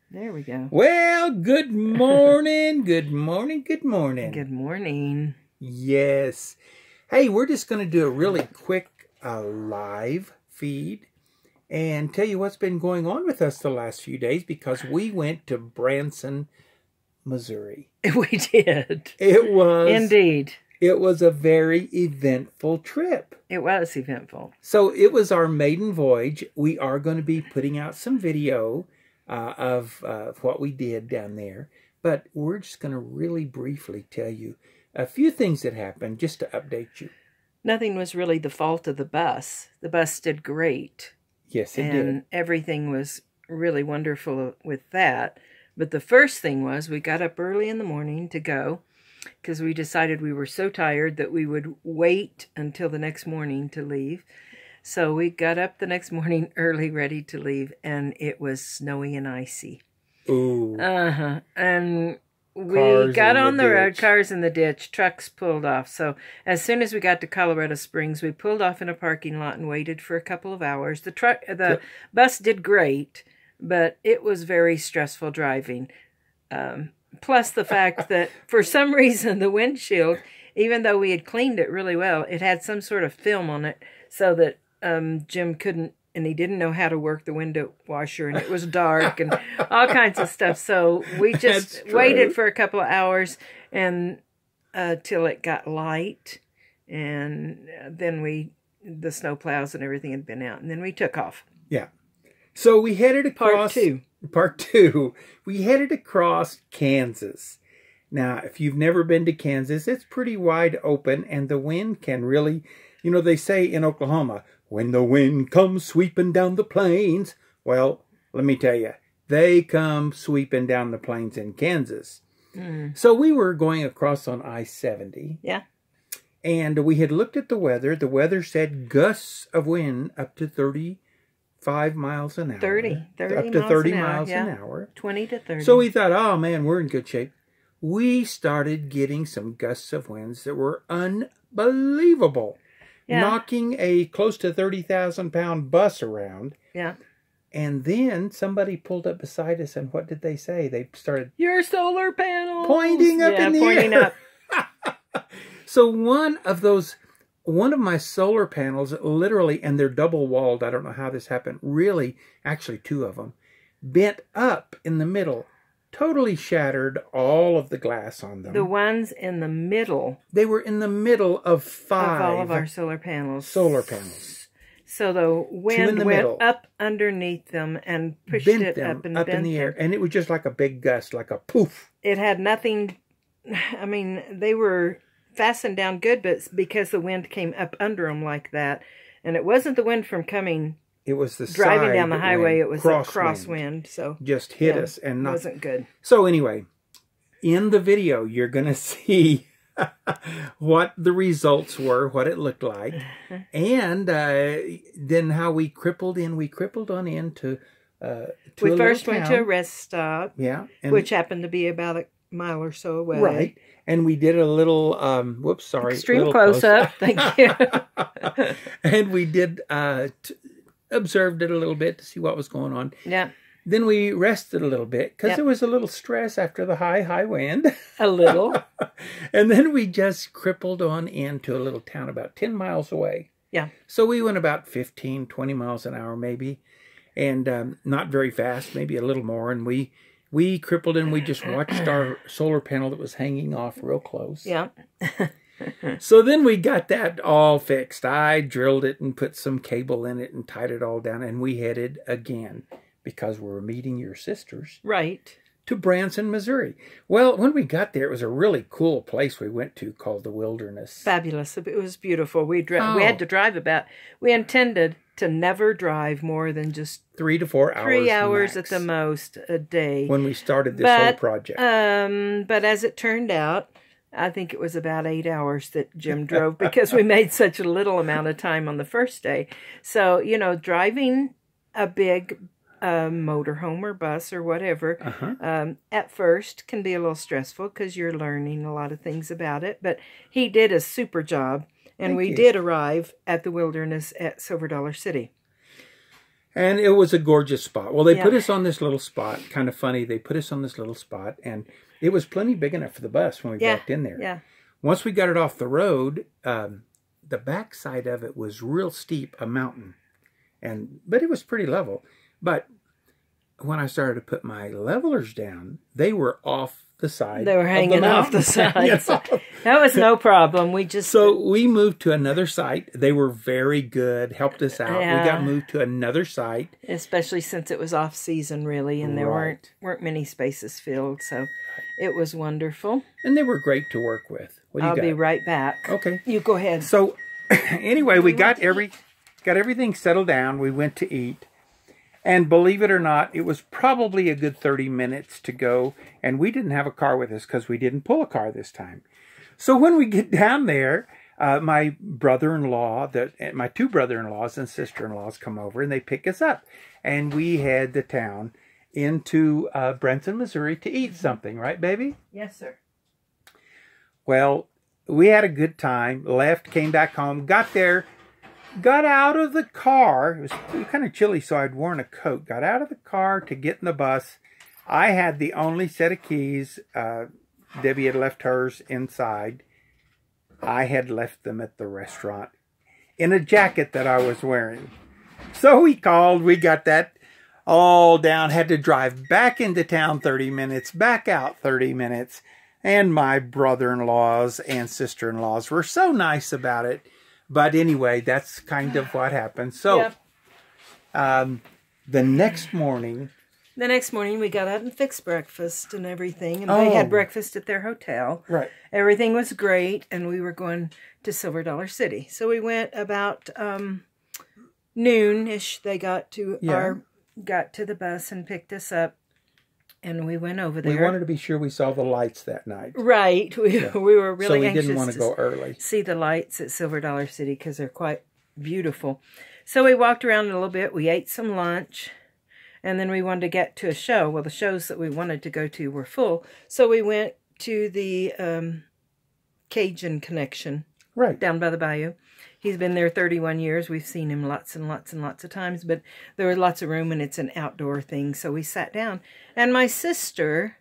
There we go. Well, good morning, good morning, good morning. Good morning. Yes. Hey, we're just going to do a really quick live feed and tell you what's been going on with us the last few days because we went to Branson, Missouri. We did. It was... Indeed. It was a very eventful trip. It was eventful. So it was our maiden voyage. We are going to be putting out some video of what we did down there. But we're just going to really briefly tell you a few things that happened just to update you. Nothing was really the fault of the bus. The bus did great. Yes, it did. And everything was really wonderful with that. But the first thing was we got up early in the morning to go because we decided we were so tired that we would wait until the next morning to leave. So we got up the next morning early, ready to leave, and it was snowy and icy. Ooh. And we got on the road, cars in the ditch, trucks pulled off. So as soon as we got to Colorado Springs, we pulled off in a parking lot and waited for a couple of hours. The bus did great, but it was very stressful driving. Plus the fact that for some reason the windshield, even though we had cleaned it really well, it had some sort of film on it so that Jim couldn't, and he didn't know how to work the window washer, and it was dark and all kinds of stuff. So we just waited for a couple of hours and till it got light, and then the snow plows and everything had been out, and then we took off. Yeah. So we headed across... Part two. We headed across Kansas. Now, if you've never been to Kansas, it's pretty wide open, and the wind can really... You know, they say in Oklahoma, when the wind comes sweeping down the plains. Well, let me tell you, they come sweeping down the plains in Kansas. Mm. So we were going across on I-70. Yeah. And we had looked at the weather. The weather said gusts of wind up to 35 miles an hour. 30 up to 30 miles an hour. 20 to 30. So we thought, oh man, we're in good shape. We started getting some gusts of winds that were unbelievable. Yeah. Knocking a close to 30,000-pound bus around. Yeah. And then somebody pulled up beside us, and what did they say? They started... Your solar panels! Pointing up in the air. Up. So one of my solar panels, literally, and they're double-walled, I don't know how this happened, really, actually two of them, bent up in the middle. Totally shattered all of the glass on them. The ones in the middle. They were in the middle of 5. Of all of our solar panels. Solar panels. So the wind went up underneath them and pushed it up and up in the air. And it was just like a big gust, like a poof. It had nothing, I mean, they were fastened down good, but because the wind came up under them like that. And it wasn't the wind from coming... It was the driving down the highway. It was a crosswind, so just hit us and not, wasn't good. So anyway, in the video, you're going to see what the results were, what it looked like, and then how we crippled in. We crippled on into. We first went to a rest stop, yeah, which happened to be about a mile or so away. Right, and we did a little. Extreme close up. Thank you. And we did. Observed it a little bit to see what was going on. Yeah. Then we rested a little bit because there was a little stress after the high wind. A little. And then we just crippled on into a little town about 10 miles away. Yeah. So we went about 15, 20 miles an hour maybe. And not very fast, maybe a little more. And we crippled and we just watched our solar panel that was hanging off real close. Yeah. So then we got that all fixed. I drilled it and put some cable in it and tied it all down. And we headed again, because we were meeting your sisters. Right. To Branson, Missouri. Well, when we got there, it was a really cool place we went to called the Wilderness. Fabulous. It was beautiful. We had to drive we intended to never drive more than just 3 to 4 hours 3 hours max, at the most a day. When we started this whole project. But as it turned out, I think it was about 8 hours that Jim drove because we made such a little amount of time on the first day. So, you know, driving a big motorhome or bus or whatever, at first can be a little stressful because you're learning a lot of things about it. But he did a super job, and we did arrive at the Wilderness at Silver Dollar City. And it was a gorgeous spot. Well, they put us on this little spot. Kind of funny. They put us on this little spot, and it was plenty big enough for the bus when we walked in there. Yeah. Once we got it off the road, the back side of it was real steep, a mountain. But it was pretty level. But when I started to put my levelers down, they were off the side. They were hanging off the side. That was no problem. So we moved to another site. They were very good, helped us out. Yeah. We got moved to another site. Especially since it was off season, really, and there weren't many spaces filled. So it was wonderful. And they were great to work with. I'll be right back. Okay. You go ahead. So anyway, we got everything settled down. We went to eat. And believe it or not, it was probably a good 30 minutes to go. And we didn't have a car with us because we didn't pull a car this time. So when we get down there, my brother-in-law, my two brother-in-laws and sister-in-laws come over and they pick us up. And we head to town into Branson, Missouri to eat something. Right, baby? Yes, sir. Well, we had a good time. Left, came back home, got there. Got out of the car. It was kind of chilly, so I'd worn a coat. Got out of the car to get in the bus. I had the only set of keys. Debbie had left hers inside. I had left them at the restaurant in a jacket that I was wearing. So we called. We got that all down. Had to drive back into town 30 minutes, back out 30 minutes. And my brother-in-laws and sister-in-laws were so nice about it. But anyway, that's kind of what happened. So, the next morning... The next morning, we got out and fixed breakfast and everything. And they had breakfast at their hotel. Right. Everything was great. And we were going to Silver Dollar City. So we went about noon-ish. They got to the bus and picked us up. And we went over there. We wanted to be sure we saw the lights that night. Right. We were really anxious didn't want to go early. See the lights at Silver Dollar City because they're quite beautiful. So we walked around a little bit. We ate some lunch. And then we wanted to get to a show. Well, the shows that we wanted to go to were full. So we went to the Cajun Connection. Right. Down by the bayou. He's been there 31 years. We've seen him lots and lots and lots of times. But there was lots of room, and it's an outdoor thing. So we sat down. And my sister,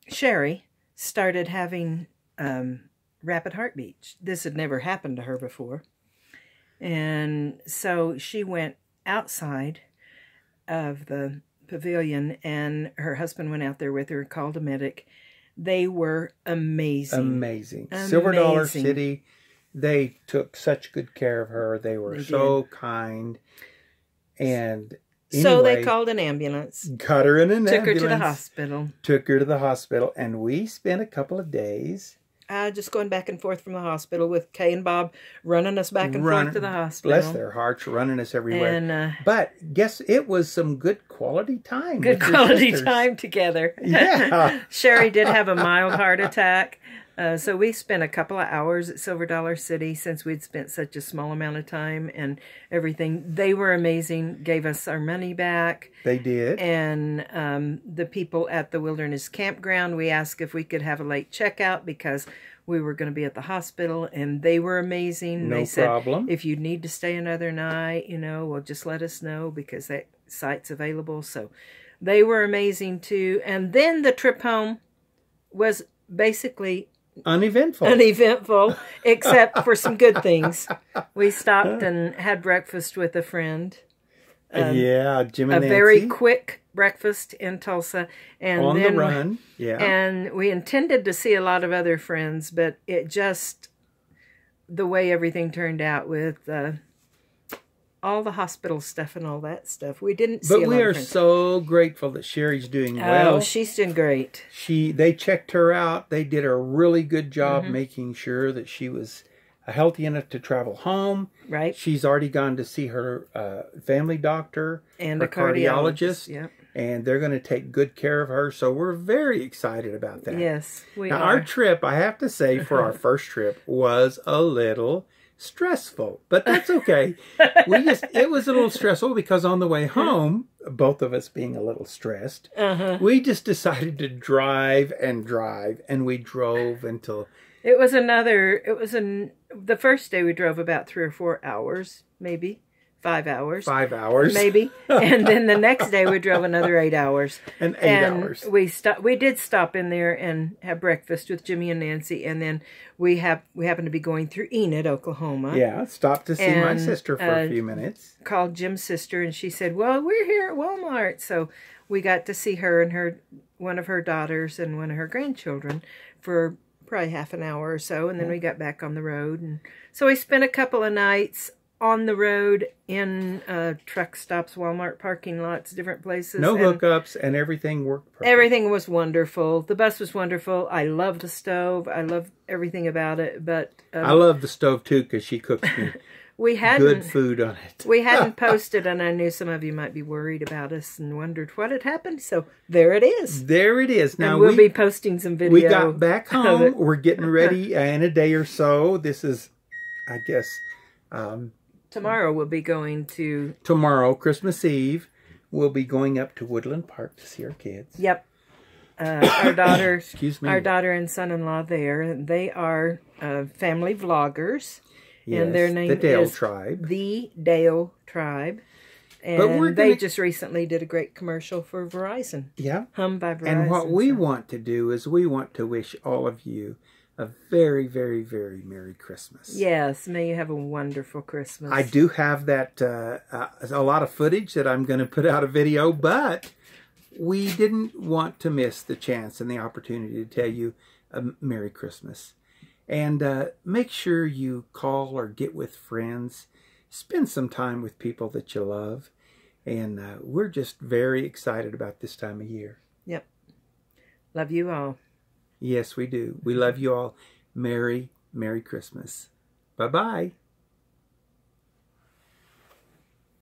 Sherry, started having rapid heartbeats. This had never happened to her before. And so she went outside of the pavilion, and her husband went out there with her, called a medic. They were amazing. Amazing. Silver Dollar City. They took such good care of her. They were so kind. And anyway, so they called an ambulance. Got her in an ambulance. Took her to the hospital. Took her to the hospital. And we spent a couple of days. Just going back and forth from the hospital with Kay and Bob running us back and forth to the hospital. Bless their hearts, running us everywhere. And, but guess it was some good quality time. Good quality time together. Yeah. Sherry did have a mild heart attack. So we spent a couple of hours at Silver Dollar City since we'd spent such a small amount of time and everything. They were amazing, gave us our money back. They did. And the people at the Wilderness Campground, we asked if we could have a late checkout because we were going to be at the hospital, and they were amazing. No they said, problem. If you need to stay another night, well, just let us know because that site's available. So they were amazing too. And then the trip home was basically... Uneventful, except for some good things. We stopped and had breakfast with a friend. Jim and Nancy. A very quick breakfast in Tulsa. And on then the run, And we intended to see a lot of other friends, but it just, the way everything turned out with all the hospital stuff and all that stuff, we didn't see a lot of friends. But we are so grateful that Sherry's doing well. Oh, she's doing great. They checked her out. They did a really good job making sure that she was healthy enough to travel home. Right. She's already gone to see her family doctor and a cardiologist. Yep. And they're going to take good care of her. So we're very excited about that. Yes, we are. Now, our trip, I have to say, for our first trip was a little stressful, but that's okay. It was a little stressful because on the way home, both of us being a little stressed, we just decided to drive, and we drove until... the first day we drove about 3 or 4 hours, maybe. 5 hours. 5 hours. Maybe. And then the next day we drove another 8 hours. And 8 hours. We did stop in there and have breakfast with Jimmy and Nancy, and then we happened to be going through Enid, Oklahoma. Yeah, stopped to see my sister for a few minutes. Called Jim's sister, and she said, "Well, we're here at Walmart." So we got to see her and one of her daughters and one of her grandchildren for probably half an hour or so, and then we got back on the road. And so we spent a couple of nights on the road in truck stops, Walmart parking lots, different places. No hookups, and everything worked perfect. Everything was wonderful. The bus was wonderful. I love the stove. I love everything about it. But I love the stove too because she cooks me good food on it. We hadn't posted, and I knew some of you might be worried about us and wondered what had happened. So there it is. There it is. Now and we'll be posting some video. We got back home. We're getting ready in a day or so. This is, I guess... tomorrow we'll be going to... Tomorrow, Christmas Eve, we'll be going up to Woodland Park to see our kids. Yep. Our daughter... Excuse me. Our daughter and son-in-law there. They are family vloggers. Yes, and their name the Dale is Tribe. The Dale Tribe. And they just recently did a great commercial for Verizon. Yeah. Hum by Verizon. And what we want to do is we want to wish all of you a very, very, very Merry Christmas. Yes, may you have a wonderful Christmas. I do have that, a lot of footage that I'm going to put out a video, but we didn't want to miss the chance and the opportunity to tell you a Merry Christmas. And make sure you call or get with friends. Spend some time with people that you love. And we're just very excited about this time of year. Yep. Love you all. Yes, we do. We love you all. Merry, Merry Christmas. Bye-bye.